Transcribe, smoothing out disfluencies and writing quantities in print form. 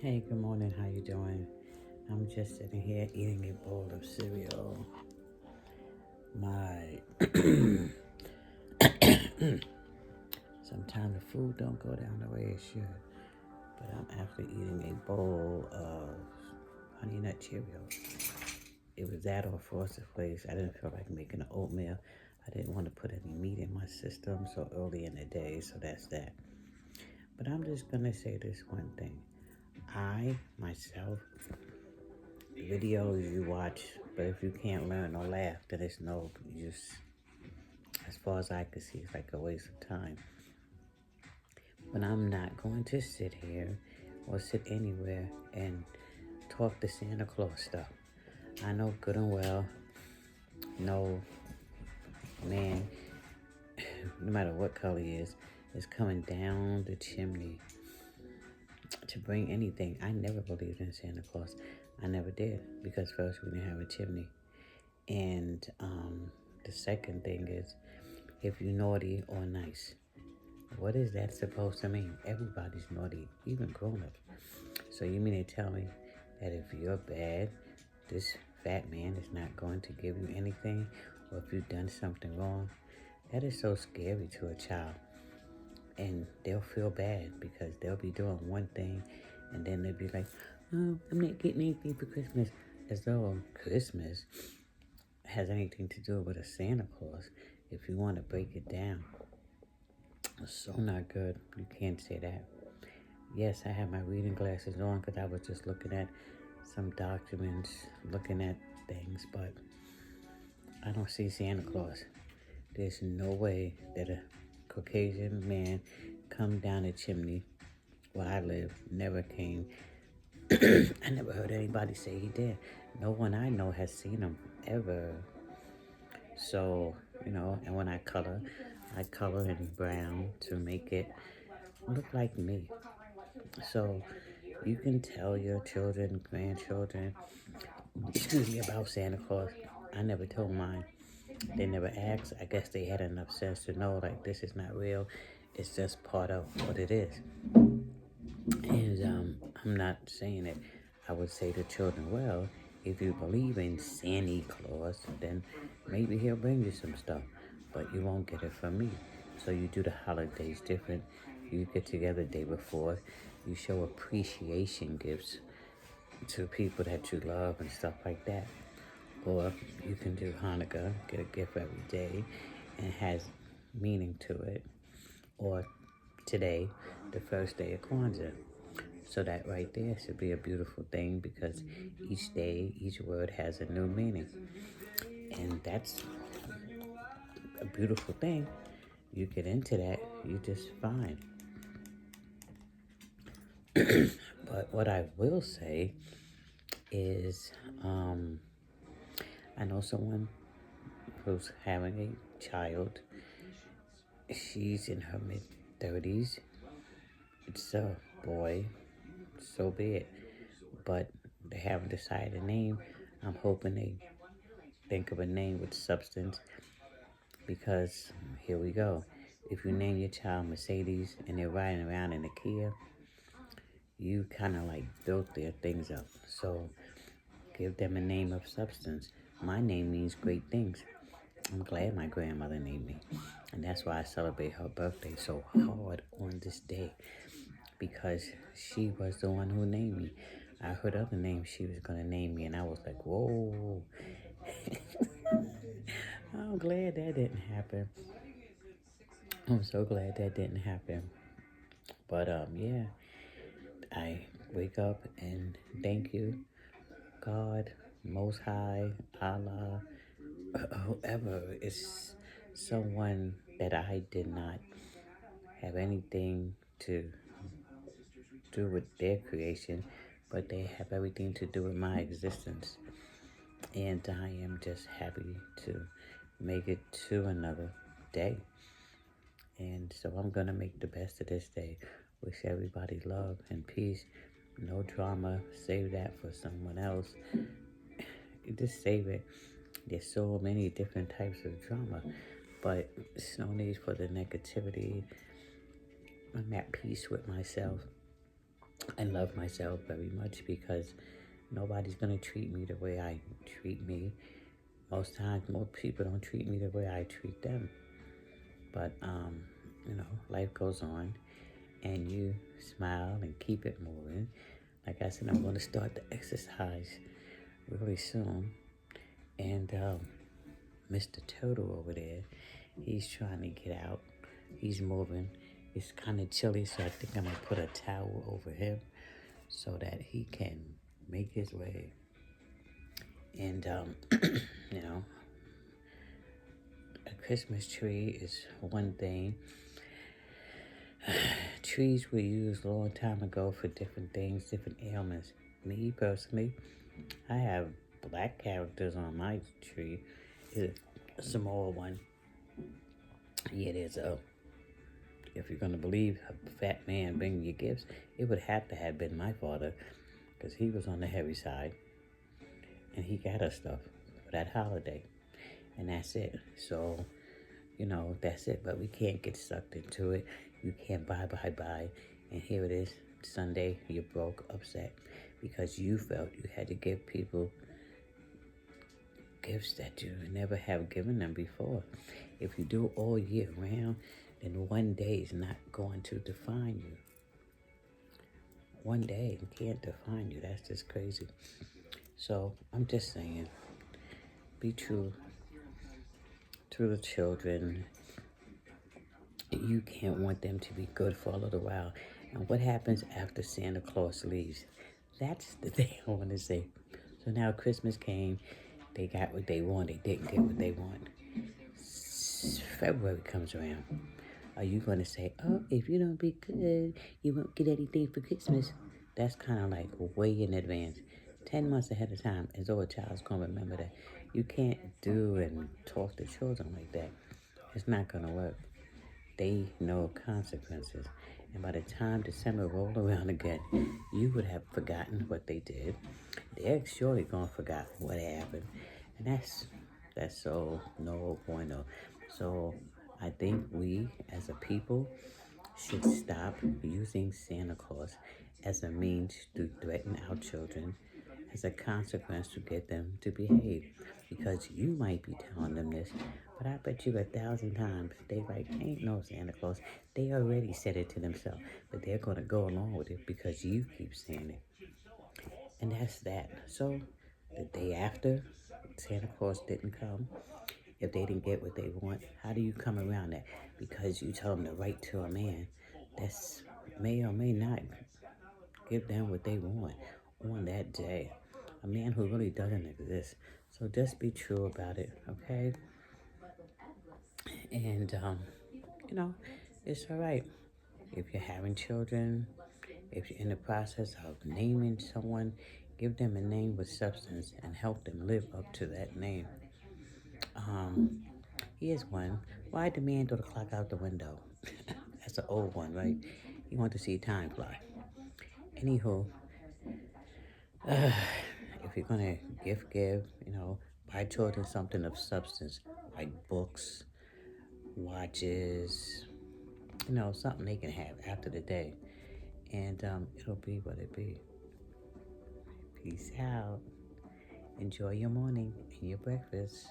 Hey, good morning. How you doing? I'm just sitting here eating a bowl of cereal. My sometimes the food don't go down the way it should, but I'm actually eating a bowl of Honey Nut Cheerios. It was that or Frosted Flakes. I didn't feel like making an oatmeal. I didn't want to put any meat in my system so early in the day, so that's that. But I'm just gonna say this one thing. I myself videos you watch, but if you can't learn or laugh, then it's no use. As far as I can see, it's like a waste of time. But I'm not going to sit here or sit anywhere and talk the Santa Claus stuff. I know good and well, no man, no matter what color he is coming down the chimney to bring anything. I never believed in Santa Claus. I never did because first we didn't have a chimney. And the second thing is, if you're naughty or nice, what is that supposed to mean? Everybody's naughty, even grown-ups. So you mean to tell me that if you're bad, this fat man is not going to give you anything? Or if you've done something wrong? That is so scary to a child. And they'll feel bad because they'll be doing one thing and then they'll be like, oh, I'm not getting anything for Christmas. As though Christmas has anything to do with a Santa Claus. If you want to break it down, it's so not good. You can't say that. Yes, I have my reading glasses on because I was just looking at some documents, looking at things, but I don't see Santa Claus. There's no way that a Caucasian man come down a chimney where I live, never came. I never heard anybody say he did. No one I know has seen him ever. So, and when I color in brown to make it look like me. So you can tell your children, grandchildren, excuse me, about Santa Claus. I never told mine. They never asked. I guess they had enough sense to know like this is not real. It's just part of what it is. And I'm not saying it. I would say to children, well, if you believe in Santa Claus, then maybe he'll bring you some stuff, but you won't get it from me. So you do the holidays different. You get together the day before. You show appreciation gifts to people that you love and stuff like that. Or you can do Hanukkah, get a gift every day, and it has meaning to it. Or today, the first day of Kwanzaa. So that right there should be a beautiful thing because each day, each word has a new meaning. And that's a beautiful thing. You get into that, you just fine. But what I will say is, I know someone who's having a child. She's in her mid-30s. It's a boy, so be it. But they haven't decided a name. I'm hoping they think of a name with substance because here we go. If you name your child Mercedes and they're riding around in a Kia, you kind of like built their things up. So give them a name of substance. My name means great things. I'm glad my grandmother named me. And that's why I celebrate her birthday so hard on this day. Because she was the one who named me. I heard other names she was going to name me, and I was like, whoa. I'm glad that didn't happen. I'm so glad that didn't happen. But, yeah, I wake up and thank you, God, Most High, Allah, whoever is someone that I did not have anything to do with their creation, but they have everything to do with my existence. And I am just happy to make it to another day. And so I'm going to make the best of this day. Wish everybody love and peace. No drama. Save that for someone else. Just save it. There's so many different types of drama. But there's no need for the negativity. I'm at peace with myself. I love myself very much because nobody's gonna treat me the way I treat me. Most times, most people don't treat me the way I treat them. But life goes on, and you smile and keep it moving. Like I said, I'm going to start the exercise really soon. And Mr. Turtle over there, he's trying to get out. He's moving. It's kind of chilly, so I think I'm going to put a towel over him so that he can make his way. And, you know, a Christmas tree is one thing. Trees were used a long time ago for different things, different ailments. Me, personally, I have black characters on my tree. It's a small one. Yeah, there's a, if you're going to believe a fat man bringing you gifts, it would have to have been my father because he was on the heavy side and he got us stuff for that holiday. And that's it. So, that's it. But we can't get sucked into it. You can't buy. And here it is, Sunday, you're broke, upset because you felt you had to give people gifts that you never have given them before. If you do all year round, then one day is not going to define you. One day can't define you. That's just crazy. So I'm just saying, be true to the children. You can't want them to be good for a little while. And what happens after Santa Claus leaves? That's the thing I want to say. So now Christmas came. They got what they want. They didn't get what they want. February comes around. Are you going to say, oh, if you don't be good, you won't get anything for Christmas? That's kind of like way in advance. 10 months ahead of time, as though a child's going to remember that. You can't do and talk to children like that. It's not going to work. They know consequences. And by the time December rolled around again, you would have forgotten what they did. They're surely going to forget what happened. And that's so no bueno. So I think we as a people should stop using Santa Claus as a means to threaten our children as a consequence to get them to behave. Because you might be telling them this, but I bet you 1,000 times they like, ain't no Santa Claus. They already said it to themselves, but they're going to go along with it because you keep saying it. And that's that. So the day after Santa Claus didn't come, if they didn't get what they want, how do you come around that? Because you tell them to write to a man that's may or may not give them what they want on that day. A man who really doesn't exist. So just be true about it, okay? And, it's all right. If you're having children, if you're in the process of naming someone, give them a name with substance and help them live up to that name. Here's one. Why did the man throw the clock out the window? That's an old one, right? You want to see time fly. Anywho, if you're gonna give, buy children something of substance, like books, watches, something they can have after the day. And it'll be what it be. Peace out. Enjoy your morning and your breakfast.